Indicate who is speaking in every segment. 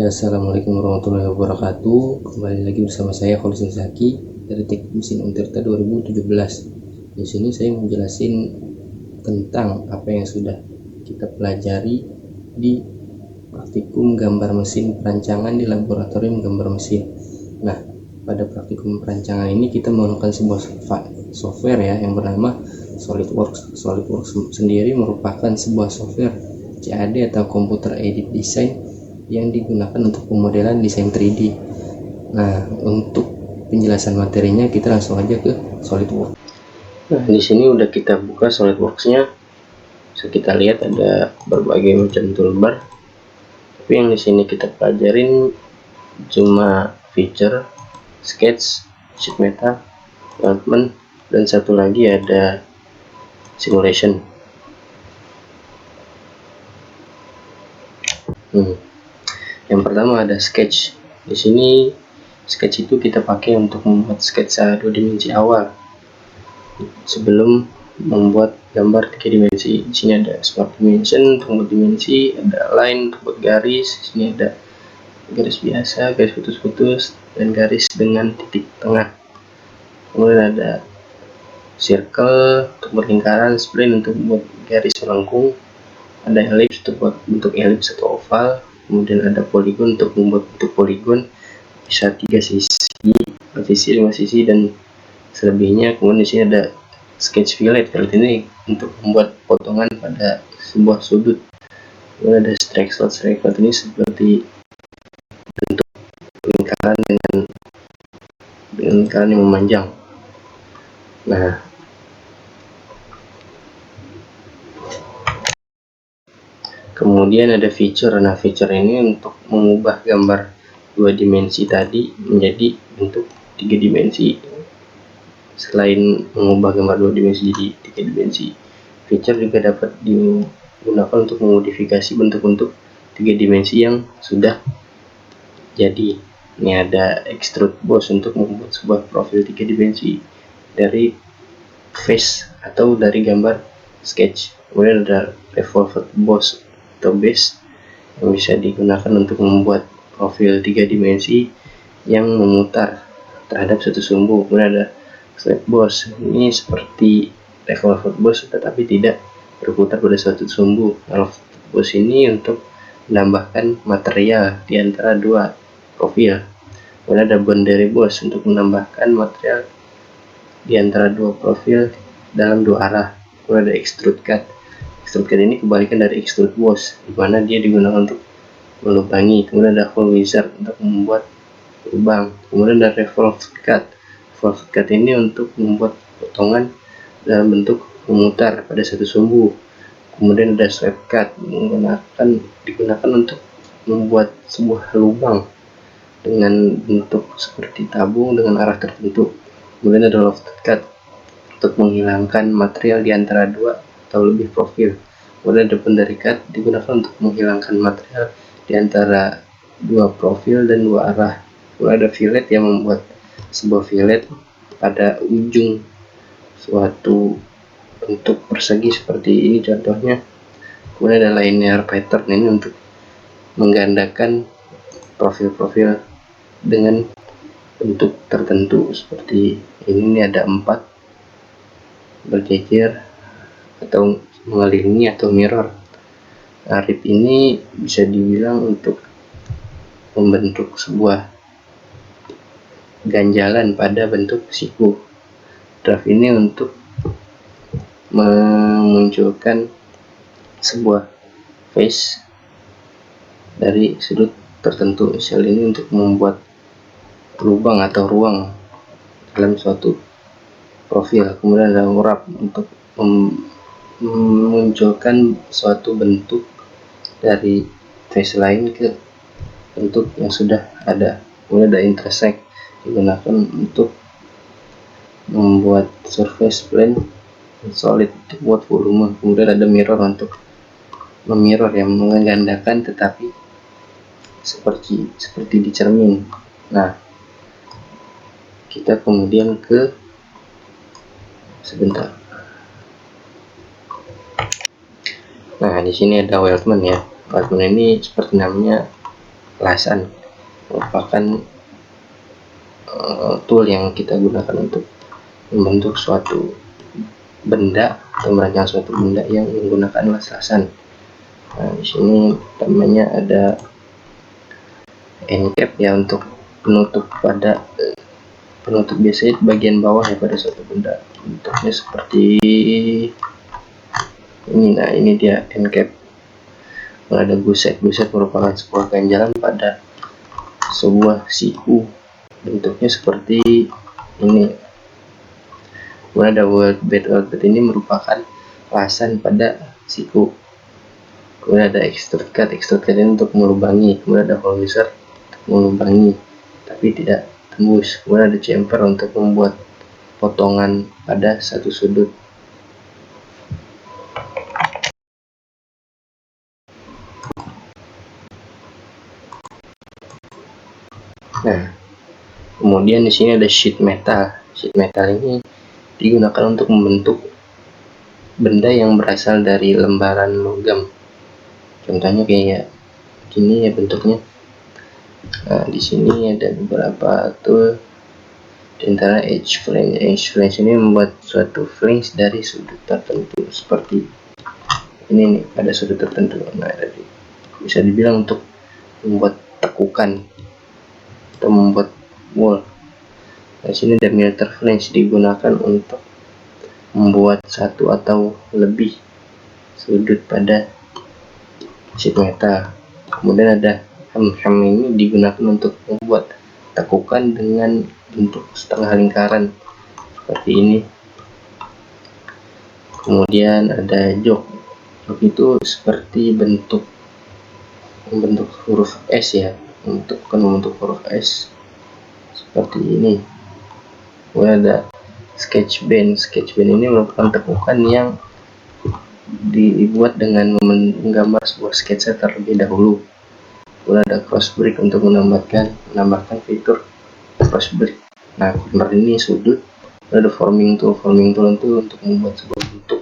Speaker 1: Ya, assalamualaikum warahmatullahi wabarakatuh. Kembali lagi bersama saya Kholisin Zaki dari Teknik Mesin Untirta 2017. Di sini saya menjelasin tentang apa yang sudah kita pelajari di praktikum gambar mesin perancangan di laboratorium gambar mesin. Nah, pada praktikum perancangan ini kita menggunakan sebuah software ya yang bernama SolidWorks. SolidWorks sendiri merupakan sebuah software CAD atau Computer Aided Design yang digunakan untuk pemodelan desain 3D. Nah, untuk penjelasan materinya kita langsung aja ke SolidWorks. Nah, di sini udah kita buka SolidWorks-nya. Bisa kita lihat ada berbagai macam toolbar. Tapi yang di sini kita pelajarin cuma feature, sketch, sheet metal, development, dan satu lagi ada simulation. Yang pertama ada sketch. Di sini sketch itu kita pakai untuk membuat sketsa 2 dimensi awal sebelum membuat gambar 3 dimensi. Di sini ada smart dimension untuk membuat dimensi, ada line untuk membuat garis. Di sini ada garis biasa, garis putus-putus, dan garis dengan titik tengah. Kemudian ada circle untuk berlingkaran, spline untuk membuat garis melengkung, ada ellipse untuk buat bentuk ellipse atau oval. Kemudian ada poligon untuk membuat bentuk poligon, bisa 3 sisi, 4 sisi, 5 sisi, dan selebihnya. Kemudian di sini ada sketch fillet. Fillet ini untuk membuat potongan pada sebuah sudut. Kemudian ada strike slot. Strike slot ini seperti bentuk lingkaran dengan lingkaran yang memanjang. Nah, kemudian ada feature. Nah, feature ini untuk mengubah gambar 2 dimensi tadi menjadi bentuk 3 dimensi. Selain mengubah gambar 2 dimensi jadi 3 dimensi, feature juga dapat digunakan untuk memodifikasi bentuk-bentuk 3 dimensi yang sudah jadi. Ini ada extrude boss untuk membuat sebuah profil 3 dimensi dari face atau dari gambar sketch. Kemudian ada revolved boss atau base yang bisa digunakan untuk membuat profil 3 dimensi yang memutar terhadap satu sumbu. Kemudian ada slab boss. Ini seperti revolved boss tetapi tidak berputar pada suatu sumbu. Revolved boss ini untuk menambahkan material di antara dua profil. Kemudian ada boundary boss untuk menambahkan material di antara dua profil dalam dua arah. Kemudian ada extrude cut. Extrude cut ini kebalikan dari extrude boss, di mana dia digunakan untuk melubangi. Kemudian ada hole wizard untuk membuat lubang. Kemudian ada revolved cut. Revolved cut ini untuk membuat potongan dalam bentuk memutar pada satu sumbu. Kemudian ada sweep cut, digunakan untuk membuat sebuah lubang dengan bentuk seperti tabung dengan arah tertentu. Kemudian ada lofted cut untuk menghilangkan material di antara dua atau lebih profil. Kemudian ada boundary cut, digunakan untuk menghilangkan material di antara dua profil dan dua arah. Kemudian ada fillet yang membuat sebuah fillet pada ujung suatu bentuk persegi seperti ini contohnya. Kemudian ada linear pattern, ini untuk menggandakan profil-profil dengan bentuk tertentu seperti ini ada 4 berjejer atau mengelilingi atau mirror. Rib ini bisa dibilang untuk membentuk sebuah ganjalan pada bentuk siku. Draft ini untuk memunculkan sebuah face dari sudut tertentu. Sel ini untuk membuat lubang atau ruang dalam suatu profil. Kemudian ada wrap untuk memunculkan suatu bentuk dari face lain ke bentuk yang sudah ada. Kemudian ada intersect, digunakan untuk membuat surface plane solid untuk buat volume. Kemudian ada mirror untuk memirror yang menggandakan tetapi seperti di cermin. Nah, kita kemudian ke sebentar. Nah, di sini ada weldment ya. Weldment ini seperti namanya lasan merupakan tool yang kita gunakan untuk membentuk suatu benda atau merancang suatu benda yang menggunakan las-lasan. Nah, di sini namanya ada end cap ya, untuk penutup biasanya bagian bawah ya pada suatu benda, bentuknya seperti ini. Nah, ini dia end cap. Ada guset merupakan sebuah ganjalan pada sebuah siku, bentuknya seperti ini. Kemudian ada weld bed ini merupakan lasan pada siku. Kemudian ada extrude cut ini untuk melubangi. Kemudian ada hole miser melubangi tapi tidak tembus. Kemudian ada chamfer untuk membuat potongan pada satu sudut. Nah, kemudian di sini ada sheet metal. Sheet metal ini digunakan untuk membentuk benda yang berasal dari lembaran logam. Contohnya kayak gini ya bentuknya. Nah, di sini ada beberapa tool. Di antara edge flange. Edge flange ini membuat suatu flange dari sudut tertentu seperti ini nih, pada sudut tertentu. Nah, jadi bisa dibilang untuk membuat tekukan atau membuat wall. Nah, sini ada militer flange, digunakan untuk membuat satu atau lebih sudut pada sheet metal. Kemudian ada hem ini digunakan untuk membuat tekukan dengan bentuk setengah lingkaran seperti ini. Kemudian ada jok itu seperti bentuk huruf S ya, untuk membentuk huruf S seperti ini. Kemudian ada sketch band ini merupakan tekukan yang dibuat dengan menggambar sebuah sketsa terlebih dahulu. Kemudian ada cross break untuk menambahkan fitur cross break. Nah, corner ini sudut. Ada forming tool itu untuk membuat sebuah bentuk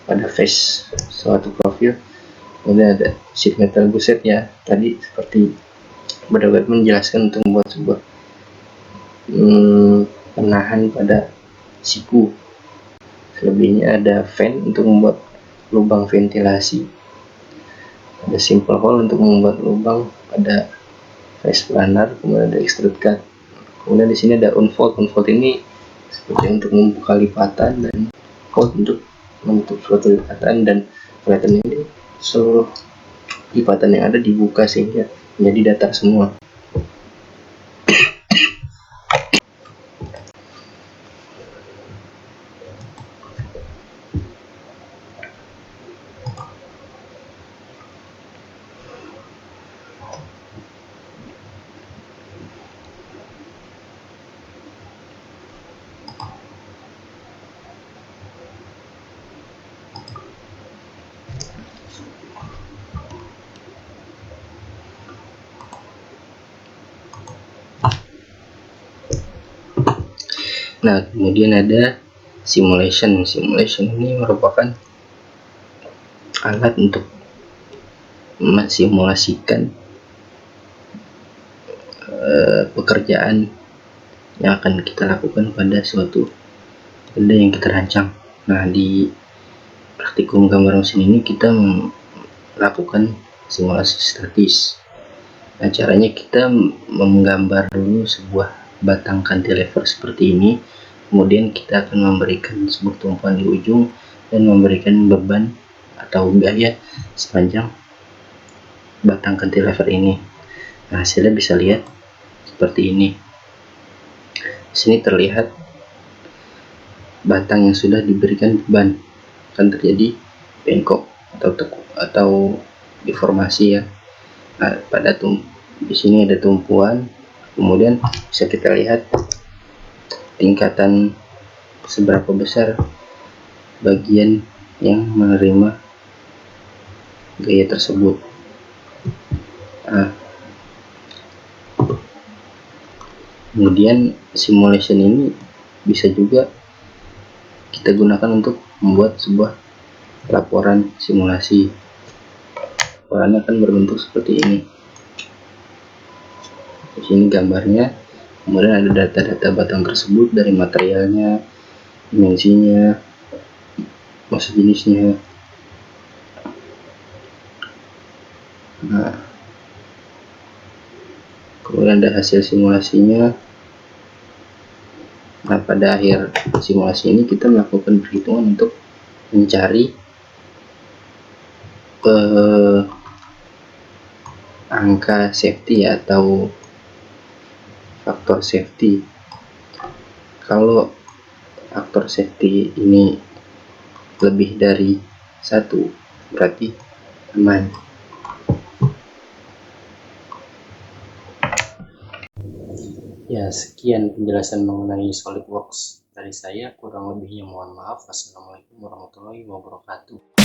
Speaker 1: pada face suatu profil. Kemudian ada sheet metal guset ya, tadi seperti benar-benar menjelaskan untuk membuat sebuah penahan pada siku. Selebihnya ada fan untuk membuat lubang ventilasi. Ada simple hole untuk membuat lubang pada face planar. Kemudian ada extrude cut. Kemudian di sini ada unfold ini seperti untuk membuka lipatan, dan fold untuk menutup suatu lipatan, dan kelihatan ini seluruh lipatan yang ada dibuka sehingga menjadi datar semua. Nah, kemudian ada simulation ini merupakan alat untuk mensimulasikan pekerjaan yang akan kita lakukan pada suatu benda yang kita rancang. Nah, di praktikum gambar mesin ini kita melakukan simulasi statis. Nah, caranya kita menggambar dulu sebuah batang cantilever seperti ini. Kemudian kita akan memberikan sebuah tumpuan di ujung dan memberikan beban atau gaya sepanjang batang cantilever ini. Nah, hasilnya bisa lihat seperti ini. Di sini terlihat batang yang sudah diberikan beban akan terjadi bengkok atau deformasi ya. Nah, di sini ada tumpuan. Kemudian bisa kita lihat tingkatan seberapa besar bagian yang menerima gaya tersebut. Nah, kemudian simulation ini bisa juga kita gunakan untuk membuat sebuah laporan simulasi. Laporannya akan berbentuk seperti ini. Di sini gambarnya, kemudian ada data-data batang tersebut dari materialnya, dimensinya, masa jenisnya. Nah, kemudian ada hasil simulasinya. Nah, pada akhir simulasi ini kita melakukan perhitungan untuk mencari angka safety atau faktor safety. Kalau faktor safety ini lebih dari 1, berarti aman. Ya, sekian penjelasan mengenai SolidWorks dari saya. Kurang lebihnya mohon maaf. Wassalamualaikum warahmatullahi wabarakatuh.